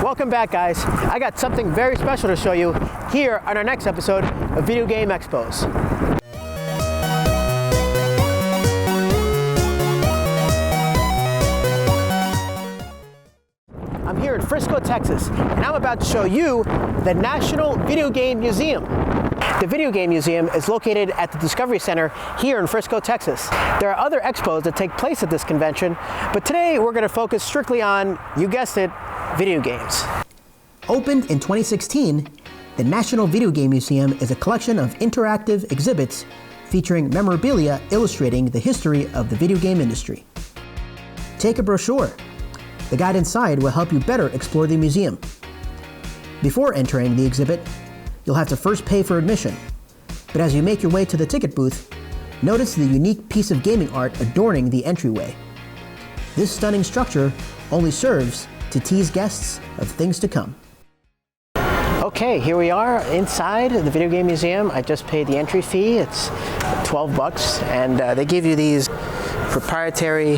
Welcome back, guys. I got something very special to show you here on our next episode of Video Game Expos. I'm here in Frisco, Texas, and I'm about to show you the National Video Game Museum. The Video Game Museum is located at the Discovery Center here in Frisco, Texas. There are other expos that take place at this convention, but today we're going to focus strictly on, you guessed it, video games. Opened in 2016, the National Video Game Museum is a collection of interactive exhibits featuring memorabilia illustrating the history of the video game industry. Take a brochure. The guide inside will help you better explore the museum. Before entering the exhibit, you'll have to first pay for admission. But as you make your way to the ticket booth, notice the unique piece of gaming art adorning the entryway. This stunning structure only serves to tease guests of things to come. Okay, here we are inside the Video Game Museum. I just paid the entry fee. It's $12, and they give you these proprietary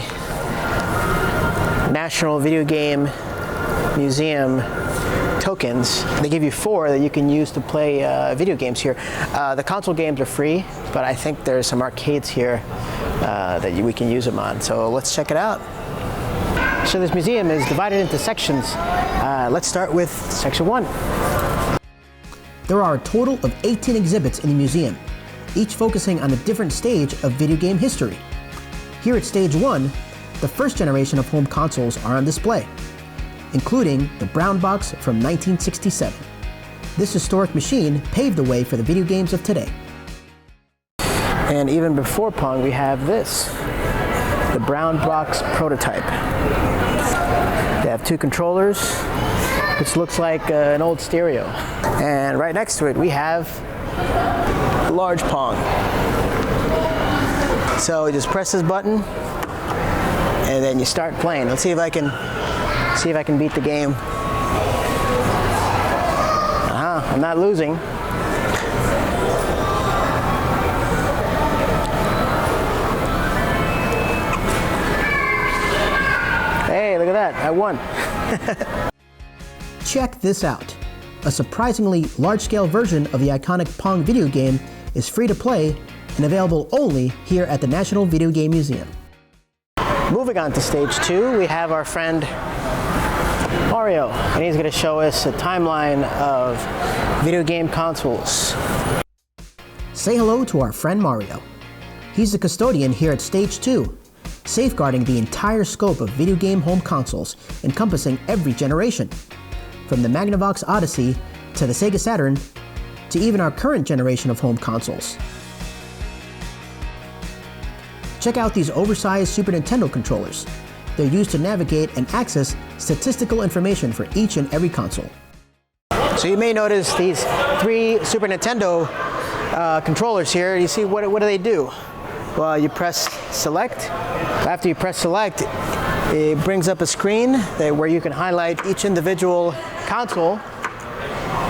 National Video Game Museum tokens. They give you 4 that you can use to play video games here. The console games are free, but I think there's some arcades here that we can use them on. So let's check it out. So this museum is divided into sections. Let's start with section 1. There are a total of 18 exhibits in the museum, each focusing on a different stage of video game history. Here at stage 1, the first generation of home consoles are on display, including the brown box from 1967. This historic machine paved the way for the video games of today. And even before Pong, we have this, the brown box prototype. They have 2 controllers, which looks like an old stereo. And right next to it, we have large Pong. So you just press this button, and then you start playing. Let's see if I can beat the game. I'm not losing. Hey, look at that, I won. Check this out. A surprisingly large-scale version of the iconic Pong video game is free to play and available only here at the National Video Game Museum. Moving on to stage 2, we have our friend Mario, and he's going to show us a timeline of video game consoles. Say hello to our friend Mario. He's the custodian here at stage 2, safeguarding the entire scope of video game home consoles, encompassing every generation, from the Magnavox Odyssey to the Sega Saturn, to even our current generation of home consoles. Check out these oversized Super Nintendo controllers. They're used to navigate and access statistical information for each and every console. So you may notice these 3 Super Nintendo controllers here. You see, what do they do? Well, you press select. After you press select, it brings up a screen where you can highlight each individual console.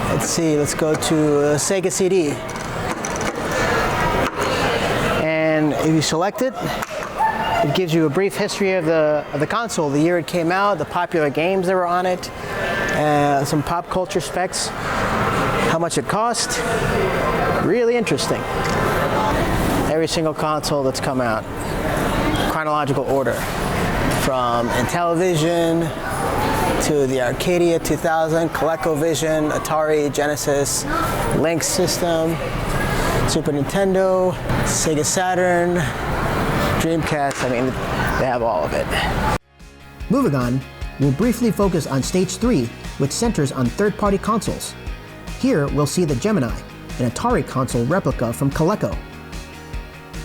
Let's see, let's go to Sega CD. And if you select it, it gives you a brief history of the console, the year it came out, the popular games that were on it, some pop culture specs, how much it cost. Really interesting. Every single console that's come out, chronological order, from Intellivision to the Arcadia 2000, ColecoVision, Atari, Genesis, Lynx System, Super Nintendo, Sega Saturn, Dreamcast. I mean, they have all of it. Moving on, we'll briefly focus on stage 3, which centers on third-party consoles. Here, we'll see the Gemini, an Atari console replica from Coleco,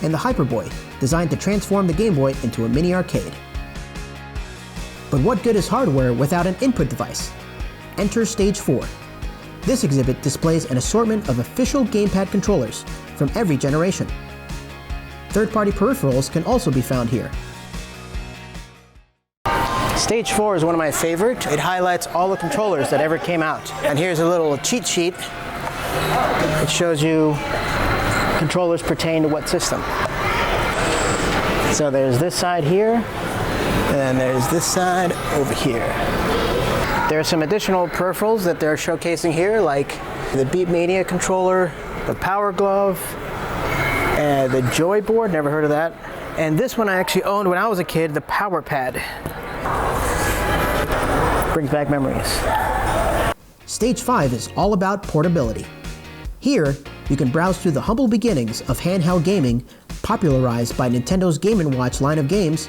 and the Hyperboy, designed to transform the Game Boy into a mini arcade. But what good is hardware without an input device? Enter stage 4. This exhibit displays an assortment of official gamepad controllers from every generation. Third-party peripherals can also be found here. Stage 4 is one of my favorite. It highlights all the controllers that ever came out. And here's a little cheat sheet. It shows you controllers pertain to what system. So there's this side here, and then there's this side over here. There are some additional peripherals that they're showcasing here, like the Beatmania controller, the Power Glove, and the Joy Board, never heard of that. And this one I actually owned when I was a kid, the Power Pad. Brings back memories. Stage 5 is all about portability. Here, you can browse through the humble beginnings of handheld gaming popularized by Nintendo's Game & Watch line of games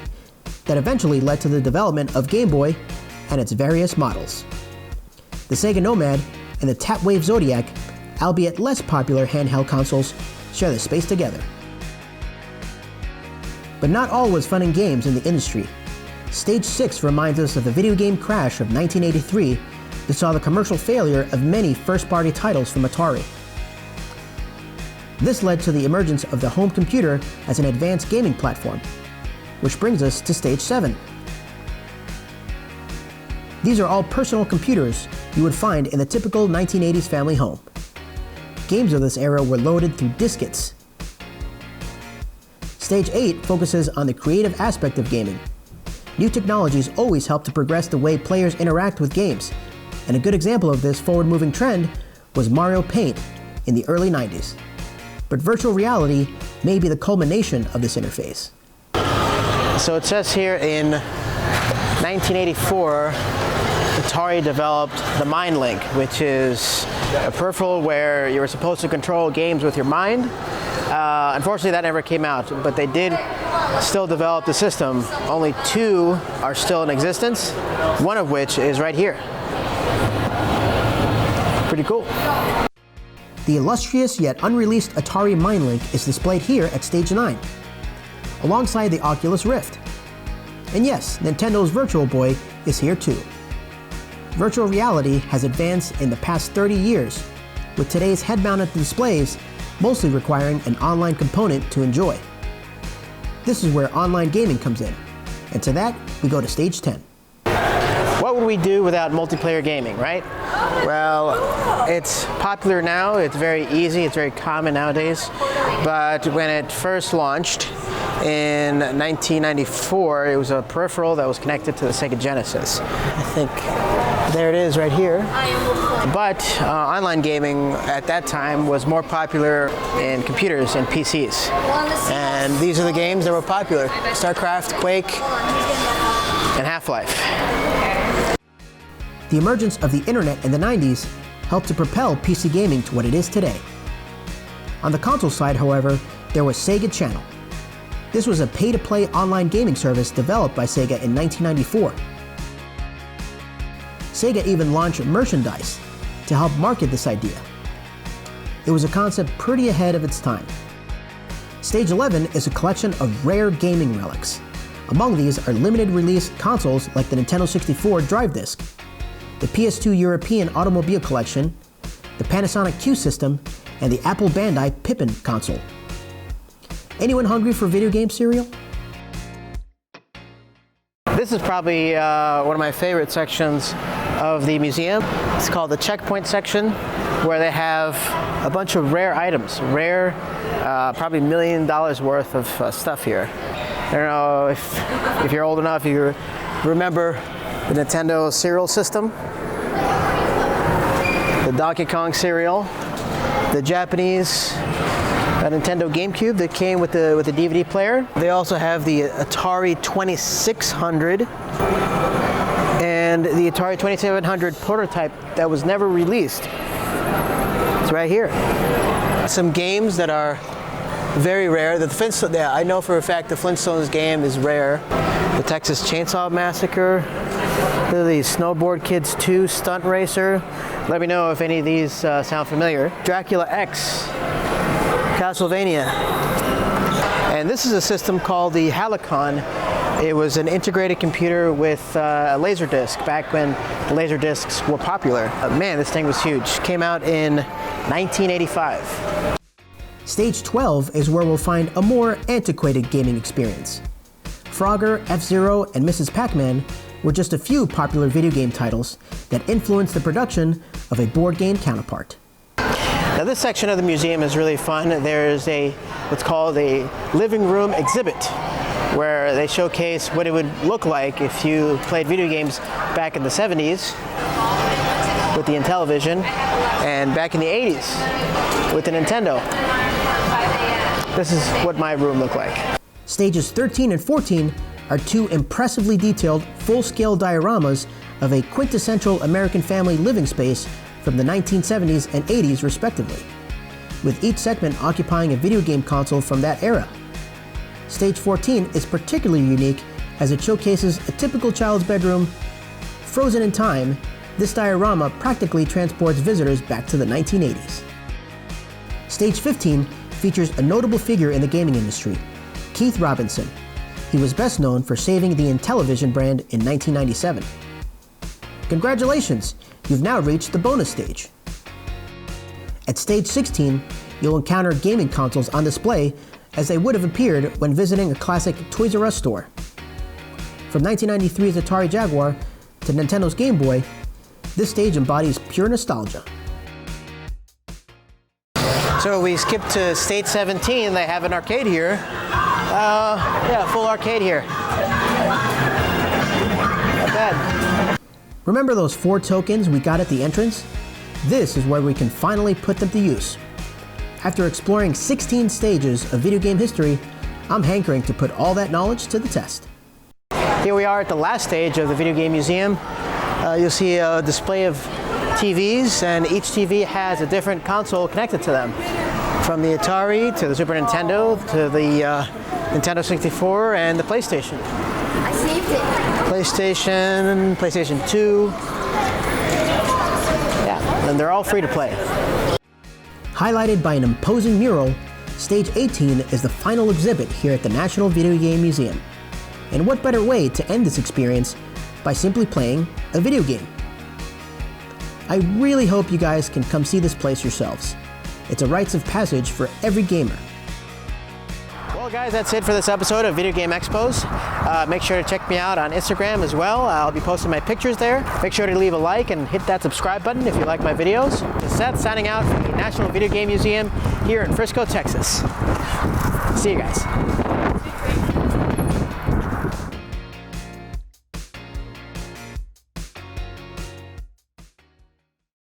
that eventually led to the development of Game Boy and its various models. The Sega Nomad and the Tapwave Zodiac, albeit less popular handheld consoles, share the space together. But not all was fun and games in the industry. Stage 6 reminds us of the video game crash of 1983 that saw the commercial failure of many first-party titles from Atari. This led to the emergence of the home computer as an advanced gaming platform, which brings us to Stage 7. These are all personal computers you would find in the typical 1980s family home. Games of this era were loaded through diskettes. Stage 8 focuses on the creative aspect of gaming. New technologies always help to progress the way players interact with games, and a good example of this forward-moving trend was Mario Paint in the early 90s. But virtual reality may be the culmination of this interface. So it says here in 1984, Atari developed the Mind Link, which is a peripheral where you were supposed to control games with your mind. Unfortunately, that never came out, but they did still develop the system. Only 2 are still in existence, one of which is right here. Pretty cool. The illustrious yet unreleased Atari Mind Link is displayed here at Stage 9, alongside the Oculus Rift. And yes, Nintendo's Virtual Boy is here too. Virtual reality has advanced in the past 30 years, with today's head-mounted displays mostly requiring an online component to enjoy. This is where online gaming comes in, and to that, we go to Stage 10. What would we do without multiplayer gaming, right? Well, it's popular now, it's very easy, it's very common nowadays, but when it first launched in 1994, it was a peripheral that was connected to the Sega Genesis. I think there it is right here. But online gaming at that time was more popular in computers and PCs. And these are the games that were popular: StarCraft, Quake, and Half-Life. The emergence of the internet in the 90s helped to propel PC gaming to what it is today. On the console side, however, there was Sega Channel. This was a pay-to-play online gaming service developed by Sega in 1994. Sega even launched merchandise to help market this idea. It was a concept pretty ahead of its time. Stage 11 is a collection of rare gaming relics. Among these are limited release consoles like the Nintendo 64 Drive Disc, the PS2 European Automobile Collection, the Panasonic Q System, and the Apple Bandai Pippin console. Anyone hungry for video game cereal? This is probably one of my favorite sections of the museum. It's called the Checkpoint section, where they have a bunch of rare items, rare, probably $1 million worth of stuff here. I don't know if you're old enough, you remember the Nintendo cereal system, the Donkey Kong cereal, the Japanese Nintendo GameCube that came with the DVD player. They also have the Atari 2600 and the Atari 2700 prototype that was never released. It's right here. Some games that are very rare. I know for a fact the Flintstones game is rare. The Texas Chainsaw Massacre, the Snowboard Kids 2 Stunt Racer. Let me know if any of these sound familiar. Dracula X, Castlevania. And this is a system called the Helicon. It was an integrated computer with a laser disc back when laser discs were popular. Man, this thing was huge. Came out in 1985. Stage 12 is where we'll find a more antiquated gaming experience. Frogger, F-Zero, and Mrs. Pac-Man were just a few popular video game titles that influenced the production of a board game counterpart. Now this section of the museum is really fun. There's what's called a living room exhibit. where they showcase what it would look like if you played video games back in the 70s with the Intellivision and back in the 80s with the Nintendo. This is what my room looked like. Stages 13 and 14 are two impressively detailed full-scale dioramas of a quintessential American family living space from the 1970s and 80s respectively, with each segment occupying a video game console from that era. Stage 14 is particularly unique as it showcases a typical child's bedroom. Frozen in time, this diorama practically transports visitors back to the 1980s. Stage 15 features a notable figure in the gaming industry, Keith Robinson. He was best known for saving the Intellivision brand in 1997. Congratulations, you've now reached the bonus stage. At stage 16, you'll encounter gaming consoles on display as they would have appeared when visiting a classic Toys R Us store. From 1993's Atari Jaguar to Nintendo's Game Boy, this stage embodies pure nostalgia. So we skip to stage 17. They have an arcade here. Yeah, full arcade here. Not bad. Remember those 4 tokens we got at the entrance? This is where we can finally put them to use. After exploring 16 stages of video game history, I'm hankering to put all that knowledge to the test. Here we are at the last stage of the Video Game Museum. You'll see a display of TVs, and each TV has a different console connected to them. From the Atari to the Super Nintendo to the Nintendo 64 and the PlayStation. I saved it. PlayStation 2. Yeah, and they're all free to play. Highlighted by an imposing mural, Stage 18 is the final exhibit here at the National Video Game Museum. And what better way to end this experience by simply playing a video game? I really hope you guys can come see this place yourselves. It's a rites of passage for every gamer. Well guys, that's it for this episode of Video Game Expos. Make sure to check me out on Instagram as well. I'll be posting my pictures there. Make sure to leave a like and hit that subscribe button if you like my videos. This is Seth signing out from the National Video Game Museum here in Frisco, Texas. See you guys.